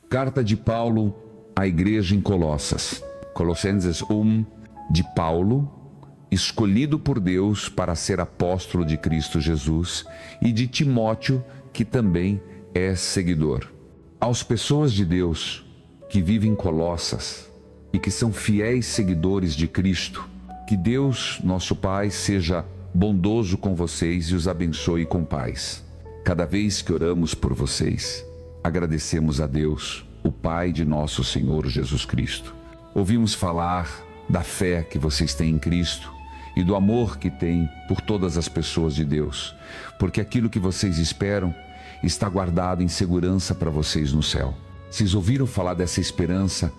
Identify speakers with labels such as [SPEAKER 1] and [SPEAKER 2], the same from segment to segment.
[SPEAKER 1] Carta de Paulo à igreja em Colossas. Colossenses 1, de Paulo, escolhido por Deus para ser apóstolo de Cristo Jesus, e de Timóteo, que também é seguidor. Às pessoas de Deus que vivem em Colossas e que são fiéis seguidores de Cristo, que Deus, nosso Pai, seja bondoso com vocês e os abençoe com paz. Cada vez que oramos por vocês, agradecemos a Deus, o Pai de nosso Senhor Jesus Cristo. Ouvimos falar da fé que vocês têm em Cristo e do amor que têm por todas as pessoas de Deus, porque aquilo que vocês esperam está guardado em segurança para vocês no céu. Vocês ouviram falar dessa esperança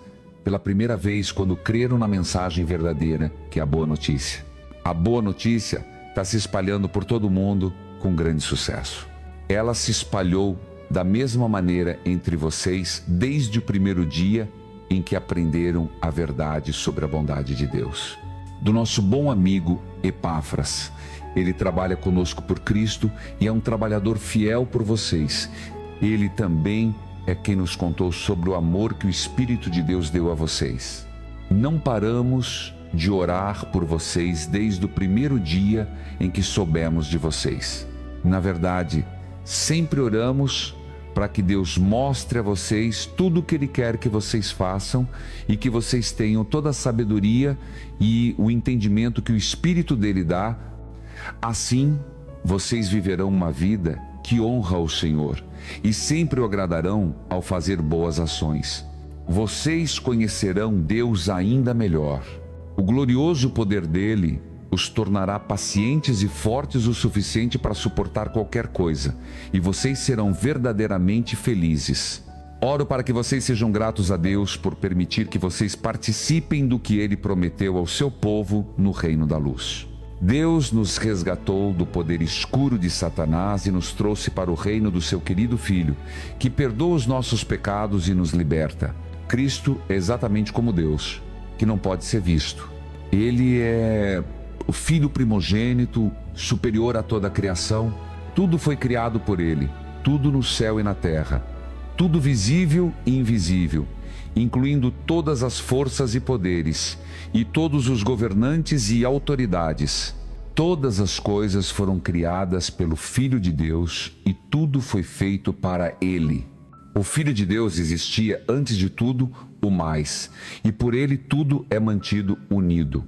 [SPEAKER 1] pela primeira vez quando creram na mensagem verdadeira, que é a boa notícia. A boa notícia está se espalhando por todo o mundo com grande sucesso. Ela se espalhou da mesma maneira entre vocês desde o primeiro dia em que aprenderam a verdade sobre a bondade de Deus. Do nosso bom amigo Epáfras, ele trabalha conosco por Cristo e é um trabalhador fiel por vocês. Ele também é quem nos contou sobre o amor que o Espírito de Deus deu a vocês. Não paramos de orar por vocês desde o primeiro dia em que soubemos de vocês. Na verdade, sempre oramos para que Deus mostre a vocês tudo o que Ele quer que vocês façam e que vocês tenham toda a sabedoria e o entendimento que o Espírito dele dá. Assim, vocês viverão uma vida que honra o Senhor e sempre o agradarão ao fazer boas ações. Vocês conhecerão Deus ainda melhor. O glorioso poder dele os tornará pacientes e fortes o suficiente para suportar qualquer coisa, e vocês serão verdadeiramente felizes. Oro para que vocês sejam gratos a Deus por permitir que vocês participem do que Ele prometeu ao seu povo no reino da luz. Deus nos resgatou do poder escuro de Satanás e nos trouxe para o reino do seu querido Filho, que perdoa os nossos pecados e nos liberta. Cristo é exatamente como Deus, que não pode ser visto. Ele é o Filho primogênito, superior a toda a criação. Tudo foi criado por Ele, tudo no céu e na terra, tudo visível e invisível, incluindo todas as forças e poderes, e todos os governantes e autoridades. Todas as coisas foram criadas pelo Filho de Deus e tudo foi feito para Ele. O Filho de Deus existia antes de tudo o mais, e por Ele tudo é mantido unido.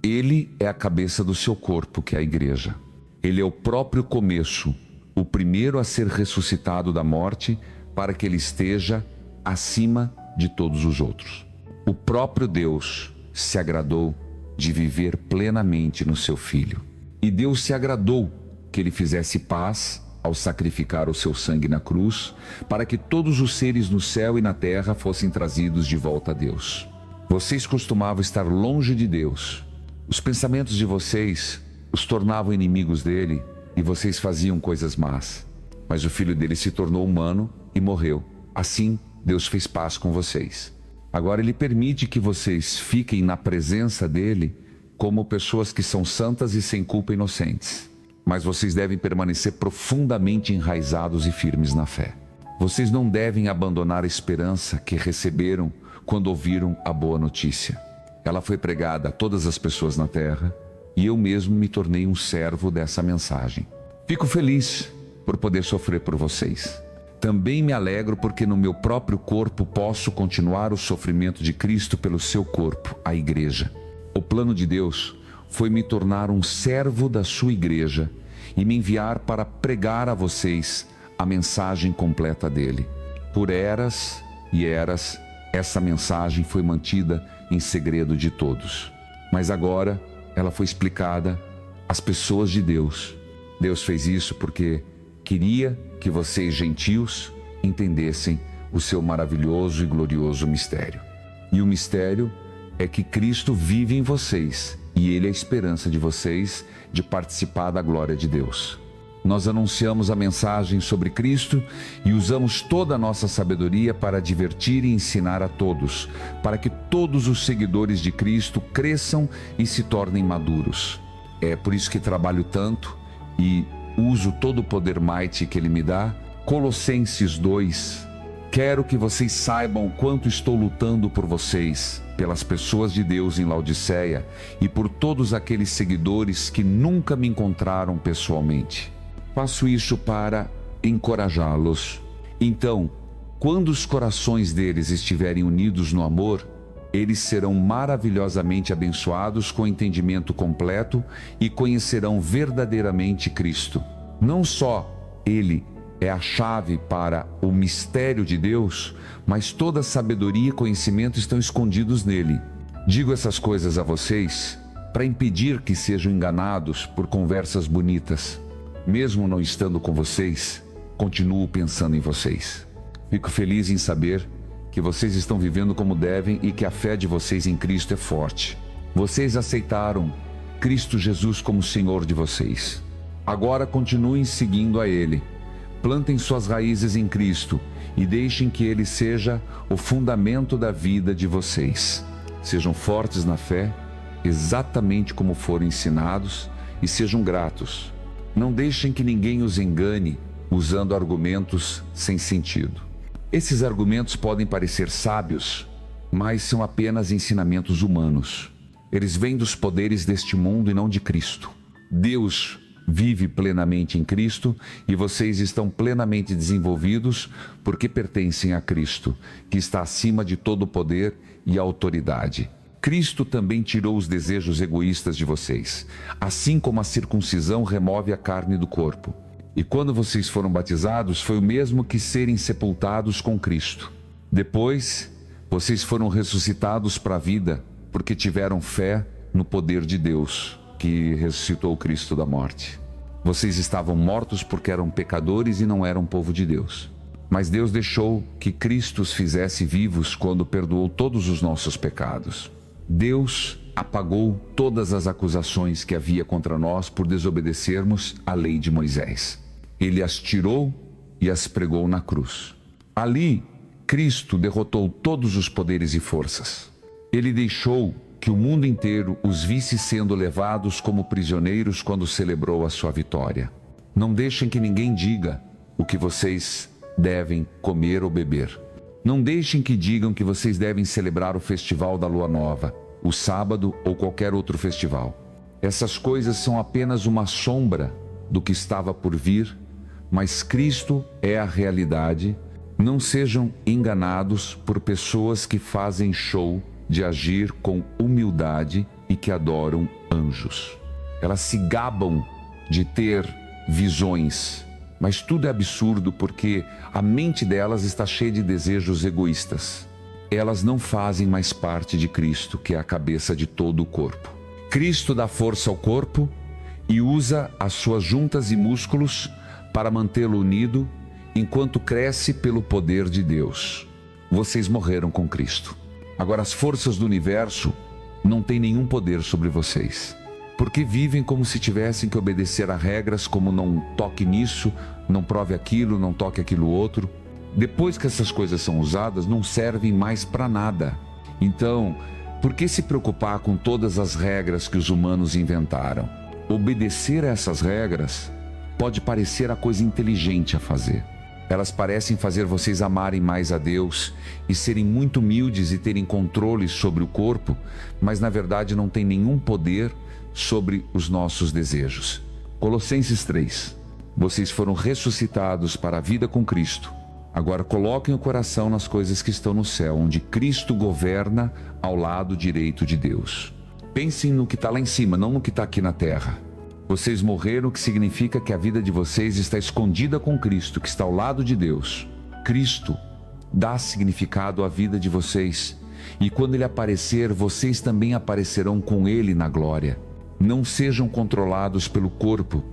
[SPEAKER 1] Ele é a cabeça do seu corpo, que é a igreja. Ele é o próprio começo, o primeiro a ser ressuscitado da morte, para que ele esteja acima de todos os outros. O próprio Deus se agradou de viver plenamente no seu Filho. E Deus se agradou que ele fizesse paz ao sacrificar o seu sangue na cruz, para que todos os seres no céu e na terra fossem trazidos de volta a Deus. Vocês costumavam estar longe de Deus. Os pensamentos de vocês os tornavam inimigos dele e vocês faziam coisas más. Mas o Filho dele se tornou humano e morreu. Assim, Deus fez paz com vocês. Agora ele permite que vocês fiquem na presença dele como pessoas que são santas e sem culpa inocentes. Mas vocês devem permanecer profundamente enraizados e firmes na fé. Vocês não devem abandonar a esperança que receberam quando ouviram a boa notícia. Ela foi pregada a todas as pessoas na terra e eu mesmo me tornei um servo dessa mensagem. Fico feliz por poder sofrer por vocês. Também me alegro porque no meu próprio corpo posso continuar o sofrimento de Cristo pelo seu corpo, a igreja. O plano de Deus foi me tornar um servo da sua igreja e me enviar para pregar a vocês a mensagem completa dele. Por eras e eras, essa mensagem foi mantida em segredo de todos. Mas agora ela foi explicada às pessoas de Deus. Deus fez isso porque queria que vocês, gentios, entendessem o seu maravilhoso e glorioso mistério. E o mistério é que Cristo vive em vocês e Ele é a esperança de vocês de participar da glória de Deus. Nós anunciamos a mensagem sobre Cristo e usamos toda a nossa sabedoria para divertir e ensinar a todos, para que todos os seguidores de Cristo cresçam e se tornem maduros. É por isso que trabalho tanto e uso todo o poder mighty que Ele me dá. Colossenses 2, Quero que vocês saibam o quanto estou lutando por vocês, pelas pessoas de Deus em Laodiceia e por todos aqueles seguidores que nunca me encontraram pessoalmente. Faço isso para encorajá-los. Então, quando os corações deles estiverem unidos no amor, eles serão maravilhosamente abençoados com entendimento completo e conhecerão verdadeiramente Cristo. Não só Ele é a chave para o mistério de Deus, mas toda sabedoria e conhecimento estão escondidos nele. Digo essas coisas a vocês para impedir que sejam enganados por conversas bonitas. Mesmo não estando com vocês, continuo pensando em vocês. Fico feliz em saber que vocês estão vivendo como devem e que a fé de vocês em Cristo é forte. Vocês aceitaram Cristo Jesus como Senhor de vocês. Agora continuem seguindo a Ele. Plantem suas raízes em Cristo e deixem que Ele seja o fundamento da vida de vocês. Sejam fortes na fé, exatamente como foram ensinados, e sejam gratos. Não deixem que ninguém os engane usando argumentos sem sentido. Esses argumentos podem parecer sábios, mas são apenas ensinamentos humanos. Eles vêm dos poderes deste mundo e não de Cristo. Deus vive plenamente em Cristo e vocês estão plenamente desenvolvidos porque pertencem a Cristo, que está acima de todo poder e autoridade. Cristo também tirou os desejos egoístas de vocês, assim como a circuncisão remove a carne do corpo. E quando vocês foram batizados, foi o mesmo que serem sepultados com Cristo. Depois, vocês foram ressuscitados para a vida, porque tiveram fé no poder de Deus, que ressuscitou Cristo da morte. Vocês estavam mortos porque eram pecadores e não eram povo de Deus. Mas Deus deixou que Cristo os fizesse vivos quando perdoou todos os nossos pecados. Deus apagou todas as acusações que havia contra nós por desobedecermos à lei de Moisés. Ele as tirou e as pregou na cruz. Ali, Cristo derrotou todos os poderes e forças. Ele deixou que o mundo inteiro os visse sendo levados como prisioneiros quando celebrou a sua vitória. Não deixem que ninguém diga o que vocês devem comer ou beber. Não deixem que digam que vocês devem celebrar o festival da Lua Nova, o sábado ou qualquer outro festival. Essas coisas são apenas uma sombra do que estava por vir, mas Cristo é a realidade. Não sejam enganados por pessoas que fazem show de agir com humildade e que adoram anjos. Elas se gabam de ter visões, mas tudo é absurdo porque a mente delas está cheia de desejos egoístas. Elas não fazem mais parte de Cristo, que é a cabeça de todo o corpo. Cristo dá força ao corpo e usa as suas juntas e músculos para mantê-lo unido enquanto cresce pelo poder de Deus. Vocês morreram com Cristo. Agora as forças do universo não têm nenhum poder sobre vocês, porque vivem como se tivessem que obedecer a regras como não toque nisso, não prove aquilo, não toque aquilo outro. Depois que essas coisas são usadas, não servem mais para nada. Então, por que se preocupar com todas as regras que os humanos inventaram? Obedecer a essas regras pode parecer a coisa inteligente a fazer. Elas parecem fazer vocês amarem mais a Deus e serem muito humildes e terem controle sobre o corpo, mas na verdade não têm nenhum poder sobre os nossos desejos. Colossenses 3. Vocês foram ressuscitados para a vida com Cristo. Agora coloquem o coração nas coisas que estão no céu, onde Cristo governa ao lado direito de Deus. Pensem no que está lá em cima, não no que está aqui na terra. Vocês morreram, o que significa que a vida de vocês está escondida com Cristo, que está ao lado de Deus. Cristo dá significado à vida de vocês. E quando Ele aparecer, vocês também aparecerão com Ele na glória. Não sejam controlados pelo corpo.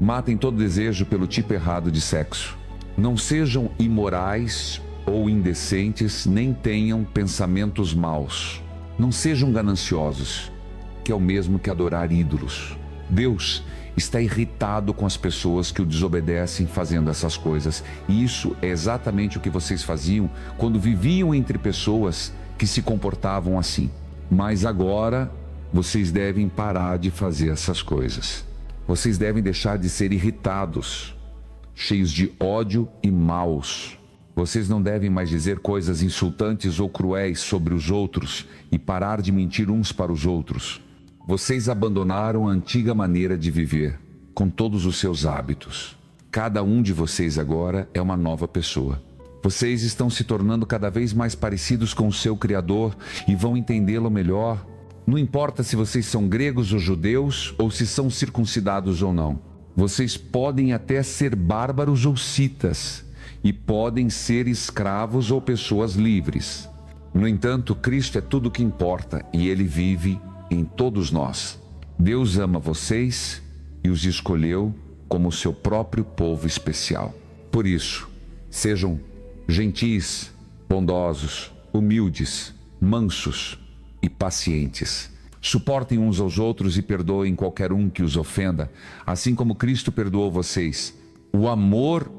[SPEAKER 1] Matem todo desejo pelo tipo errado de sexo. Não sejam imorais ou indecentes, nem tenham pensamentos maus. Não sejam gananciosos, que é o mesmo que adorar ídolos. Deus está irritado com as pessoas que o desobedecem fazendo essas coisas. E isso é exatamente o que vocês faziam quando viviam entre pessoas que se comportavam assim. Mas agora vocês devem parar de fazer essas coisas. Vocês devem deixar de ser irritados, cheios de ódio e maus. Vocês não devem mais dizer coisas insultantes ou cruéis sobre os outros e parar de mentir uns para os outros. Vocês abandonaram a antiga maneira de viver, com todos os seus hábitos. Cada um de vocês agora é uma nova pessoa. Vocês estão se tornando cada vez mais parecidos com o seu Criador e vão entendê-lo melhor. Não importa se vocês são gregos ou judeus, ou se são circuncidados ou não. Vocês podem até ser bárbaros ou citas, e podem ser escravos ou pessoas livres. No entanto, Cristo é tudo o que importa e Ele vive em todos nós. Deus ama vocês e os escolheu como seu próprio povo especial. Por isso, sejam gentis, bondosos, humildes, mansos e pacientes. Suportem uns aos outros e perdoem qualquer um que os ofenda, assim como Cristo perdoou vocês. O amor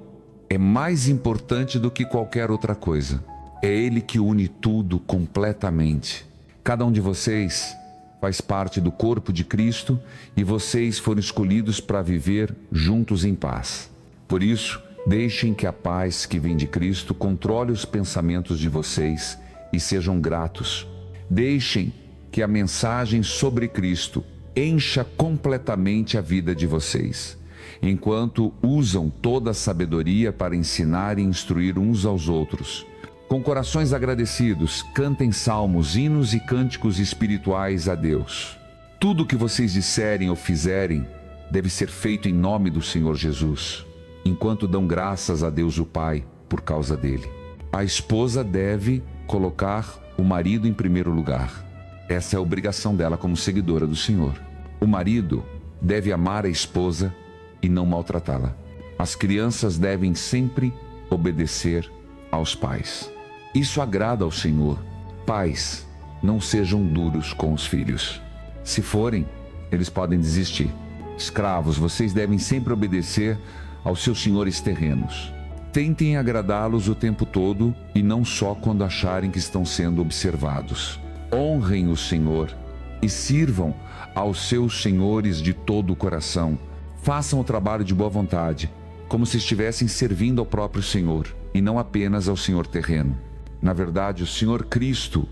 [SPEAKER 1] é mais importante do que qualquer outra coisa. É Ele que une tudo completamente. Cada um de vocês faz parte do corpo de Cristo e vocês foram escolhidos para viver juntos em paz. Por isso, deixem que a paz que vem de Cristo controle os pensamentos de vocês e sejam gratos. Deixem que a mensagem sobre Cristo encha completamente a vida de vocês, enquanto usam toda a sabedoria para ensinar e instruir uns aos outros. Com corações agradecidos, cantem salmos, hinos e cânticos espirituais a Deus. Tudo o que vocês disserem ou fizerem deve ser feito em nome do Senhor Jesus, enquanto dão graças a Deus o Pai por causa dele. A esposa deve colocar o marido em primeiro lugar. Essa é a obrigação dela como seguidora do Senhor. O marido deve amar a esposa e não maltratá-la. As crianças devem sempre obedecer aos pais. Isso agrada ao Senhor. Pais, não sejam duros com os filhos. Se forem, eles podem desistir. Escravos, vocês devem sempre obedecer aos seus senhores terrenos. Tentem agradá-los o tempo todo e não só quando acharem que estão sendo observados. Honrem o Senhor e sirvam aos seus senhores de todo o coração. Façam o trabalho de boa vontade, como se estivessem servindo ao próprio Senhor e não apenas ao Senhor terreno. Na verdade, o Senhor Cristo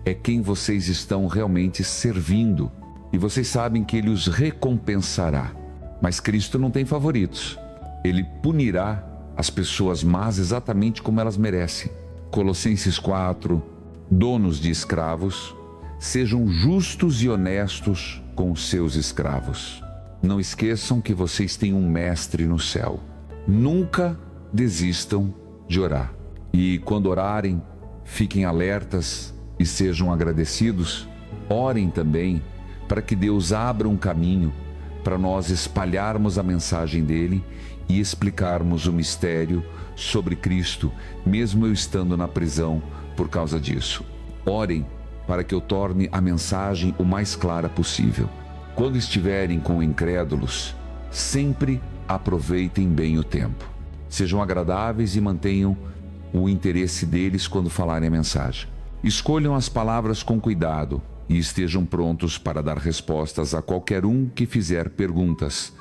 [SPEAKER 1] é quem vocês estão realmente servindo e vocês sabem que Ele os recompensará. Mas Cristo não tem favoritos. Ele punirá as pessoas más exatamente como elas merecem. Colossenses 4, donos de escravos, sejam justos e honestos com os seus escravos. Não esqueçam que vocês têm um mestre no céu. Nunca desistam de orar. E quando orarem, fiquem alertas e sejam agradecidos. Orem também para que Deus abra um caminho para nós espalharmos a mensagem dele e explicarmos o mistério sobre Cristo, mesmo eu estando na prisão por causa disso. Orem para que eu torne a mensagem o mais clara possível. Quando estiverem com incrédulos, sempre aproveitem bem o tempo. Sejam agradáveis e mantenham o interesse deles quando falarem a mensagem. Escolham as palavras com cuidado e estejam prontos para dar respostas a qualquer um que fizer perguntas.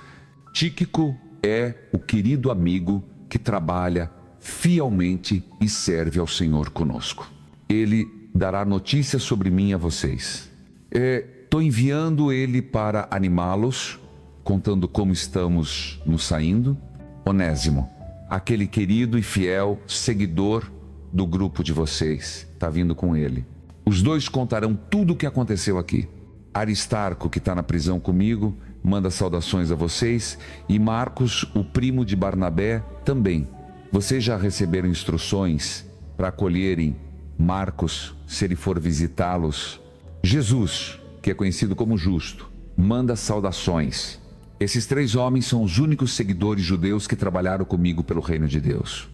[SPEAKER 1] Tíquico é o querido amigo que trabalha fielmente e serve ao Senhor conosco. Ele dará notícias sobre mim a vocês. Estou enviando ele para animá-los, contando como estamos nos saindo. Onésimo, aquele querido e fiel seguidor do grupo de vocês, está vindo com ele. Os dois contarão tudo o que aconteceu aqui. Aristarco, que está na prisão comigo, manda saudações a vocês, e Marcos, o primo de Barnabé, também. Vocês já receberam instruções para acolherem Marcos se ele for visitá-los. Jesus, que é conhecido como Justo, manda saudações. Esses 3 homens são os únicos seguidores judeus que trabalharam comigo pelo reino de Deus.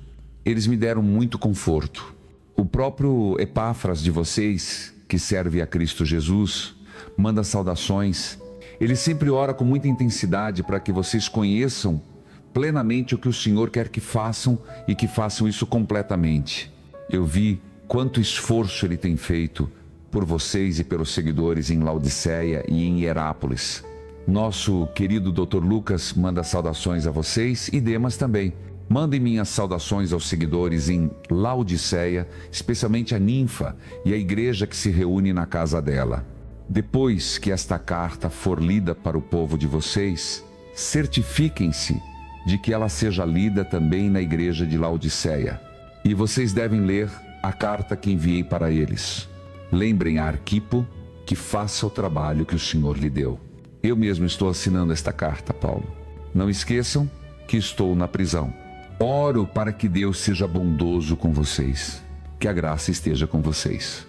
[SPEAKER 1] Eles me deram muito conforto. O próprio Epáfras de vocês, que serve a Cristo Jesus, manda saudações. Ele sempre ora com muita intensidade para que vocês conheçam plenamente o que o Senhor quer que façam e que façam isso completamente. Eu vi quanto esforço ele tem feito por vocês e pelos seguidores em Laodiceia e em Hierápolis. Nosso querido Dr. Lucas manda saudações a vocês e Demas também. Mandem minhas saudações aos seguidores em Laodiceia, especialmente a Ninfa e a igreja que se reúne na casa dela. Depois que esta carta for lida para o povo de vocês, certifiquem-se de que ela seja lida também na igreja de Laodiceia. E vocês devem ler a carta que enviei para eles. Lembrem a Arquipo que faça o trabalho que o Senhor lhe deu. Eu mesmo estou assinando esta carta, Paulo. Não esqueçam que estou na prisão. Oro para que Deus seja bondoso com vocês. Que a graça esteja com vocês.